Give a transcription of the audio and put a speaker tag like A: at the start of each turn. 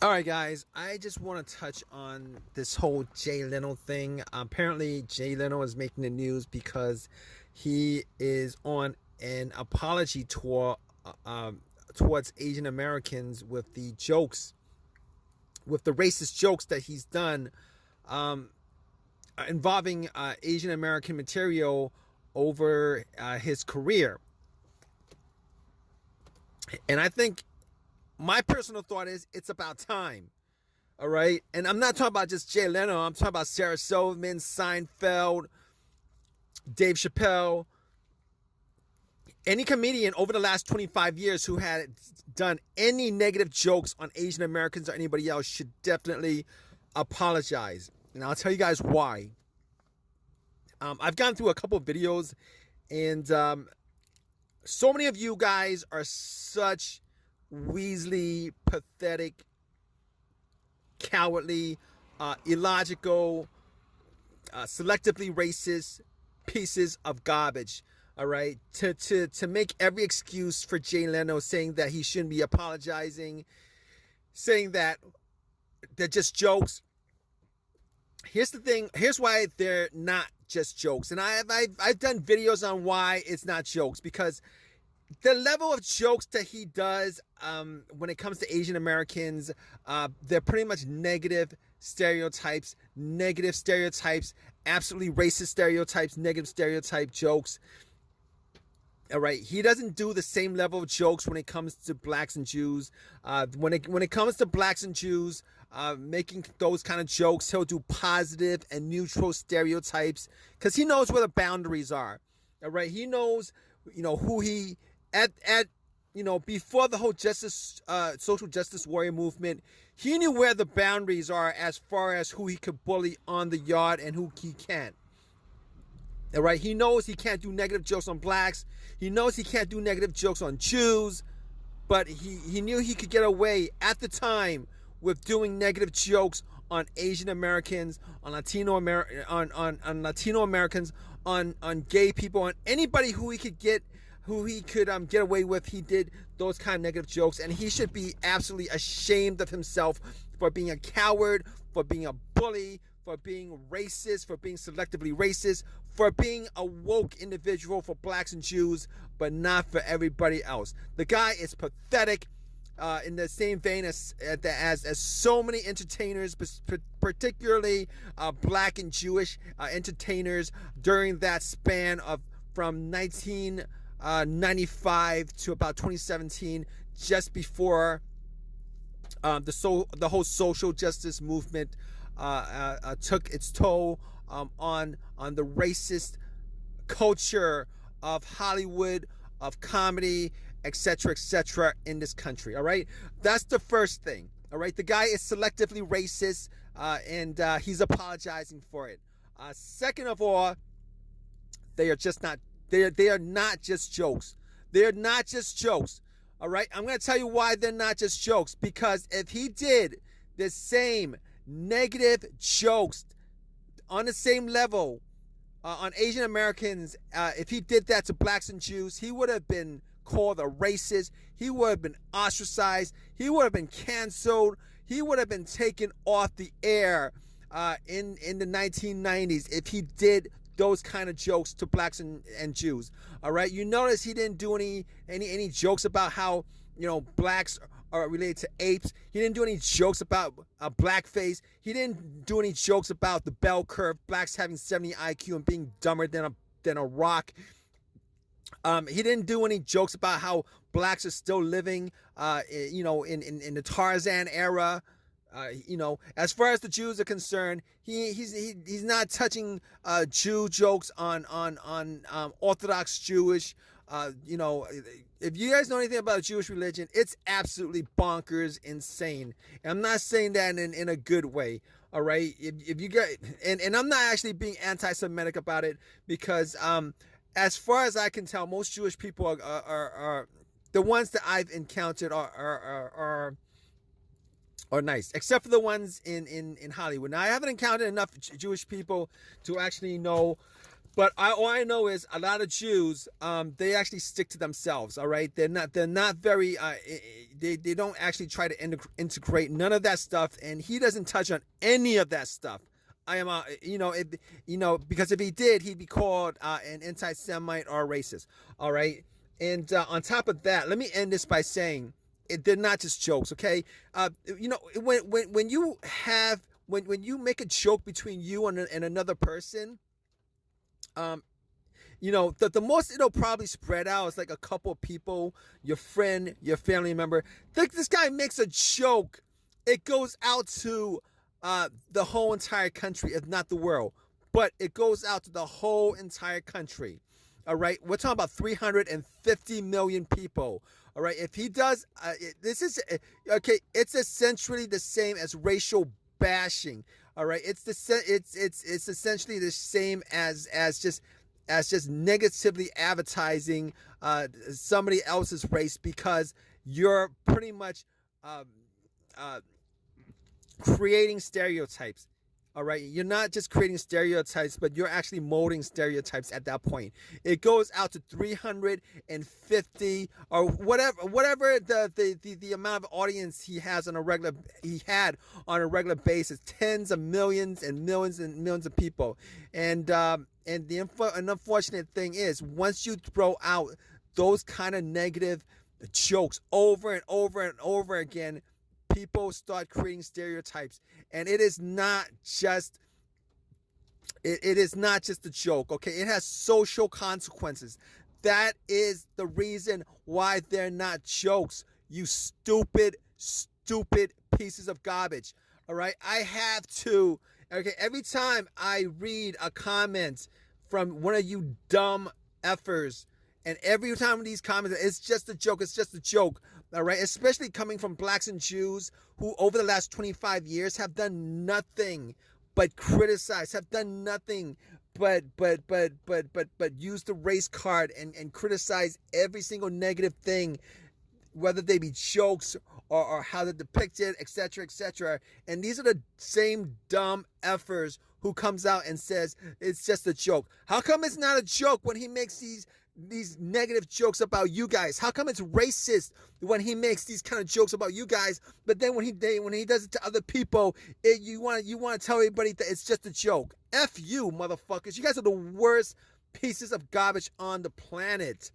A: All right, guys, I just want to touch on this whole Jay Leno thing. Apparently, Jay Leno is making the news because he is on an apology tour towards Asian Americans with the jokes, with the racist jokes that he's done involving Asian American material over his career. And I think my personal thought is it's about time. All right. And I'm not talking about just Jay Leno. I'm talking about Sarah Silverman, Seinfeld, Dave Chappelle, any comedian over the last 25 years who had done any negative jokes on Asian Americans or anybody else should definitely apologize. And I'll tell you guys why. I've gone through a couple of videos, and so many of you guys are such Weasley, pathetic, cowardly, illogical, selectively racist pieces of garbage. All right, to make every excuse for Jay Leno, saying that he shouldn't be apologizing, saying that they're just jokes. Here's the thing. Here's why they're not just jokes, and I've done videos on why it's not jokes, because the level of jokes that he does when it comes to Asian Americans, they're pretty much negative stereotypes, absolutely racist stereotypes, negative stereotype jokes. All right, he doesn't do the same level of jokes when it comes to blacks and Jews. When it comes to blacks and Jews, making those kind of jokes, he'll do positive and neutral stereotypes because he knows where the boundaries are. All right, he knows, who he before the whole social justice warrior movement, he knew where the boundaries are as far as who he could bully on the yard and who he can't. All right, he knows he can't do negative jokes on blacks. He knows he can't do negative jokes on Jews, but he knew he could get away at the time with doing negative jokes on Asian Americans, on Latino Americans, on gay people, on anybody who he could get away with. He did those kind of negative jokes, and he should be absolutely ashamed of himself for being a coward, for being a bully, for being racist, for being selectively racist, for being a woke individual for blacks and Jews, but not for everybody else. The guy is pathetic, in the same vein as so many entertainers, particularly black and Jewish entertainers during that span of from 1995 to about 2017, just before the whole social justice movement took its toll on the racist culture of Hollywood, of comedy, etc., in this country. All right, that's the first thing. All right, the guy is selectively racist, and he's apologizing for it. Second of all, they are just not. They are not just jokes. They are not just jokes. All right, I'm going to tell you why they're not just jokes. Because if he did the same negative jokes on the same level on Asian Americans, if he did that to blacks and Jews, he would have been called a racist. He would have been ostracized. He would have been canceled. He would have been taken off the air in the 1990s if he did those kind of jokes to blacks and Jews. All right, you notice he didn't do any jokes about how blacks are related to apes. He didn't do any jokes about blackface. He didn't do any jokes about the bell curve, blacks having 70 IQ and being dumber than a rock. He didn't do any jokes about how blacks are still living, in the Tarzan era. As far as the Jews are concerned, he's not touching Jew jokes on Orthodox Jewish. If you guys know anything about Jewish religion, it's absolutely bonkers, insane. And I'm not saying that in a good way. All right, if you get and I'm not actually being anti-Semitic about it, because as far as I can tell, most Jewish people are the ones that I've encountered are nice, except for the ones in Hollywood. Now, I haven't encountered enough Jewish people to actually know But all I know is a lot of Jews, they actually stick to themselves. All right, they're not very, they don't actually try to integrate none of that stuff, and he doesn't touch on any of that stuff. I am, because if he did, he'd be called an anti-Semite or a racist. All right, and on top of that, let me end this by saying, they're not just jokes. Okay, when you have when you make a joke between you and another person, um, the most it'll probably spread out is like a couple of people, your friend, your family member. This guy makes a joke, it goes out to the whole entire country, if not the world. But it goes out to the whole entire country. All right, we're talking about 350 million people. All right, if he does, this is okay. It's essentially the same as racial bashing. All right, it's essentially the same as just negatively advertising somebody else's race, because you're pretty much um, uh, creating stereotypes. All right, you're not just creating stereotypes, but you're actually molding stereotypes at that point. It goes out to 350 or whatever the amount of audience he had on a regular basis, tens of millions and millions and millions of people. And the unfortunate thing is, once you throw out those kind of negative jokes over and over and over again, people start creating stereotypes, and it is not just a joke. Okay, it has social consequences. That is the reason why they're not jokes, you stupid pieces of garbage. All right, I have to, okay, every time I read a comment from one of you dumb effers, and every time these comments, it's just a joke, all right? Especially coming from blacks and Jews who over the last 25 years have done nothing but criticize, have done nothing but use the race card and criticize every single negative thing, whether they be jokes or how they're depicted, etc., etc. And these are the same dumb effers who comes out and says it's just a joke. How come it's not a joke when he makes these negative jokes about you guys? How come it's racist when he makes these kind of jokes about you guys, but then when he does it to other people, you want to tell everybody that it's just a joke? F you, motherfuckers. You guys are the worst pieces of garbage on the planet.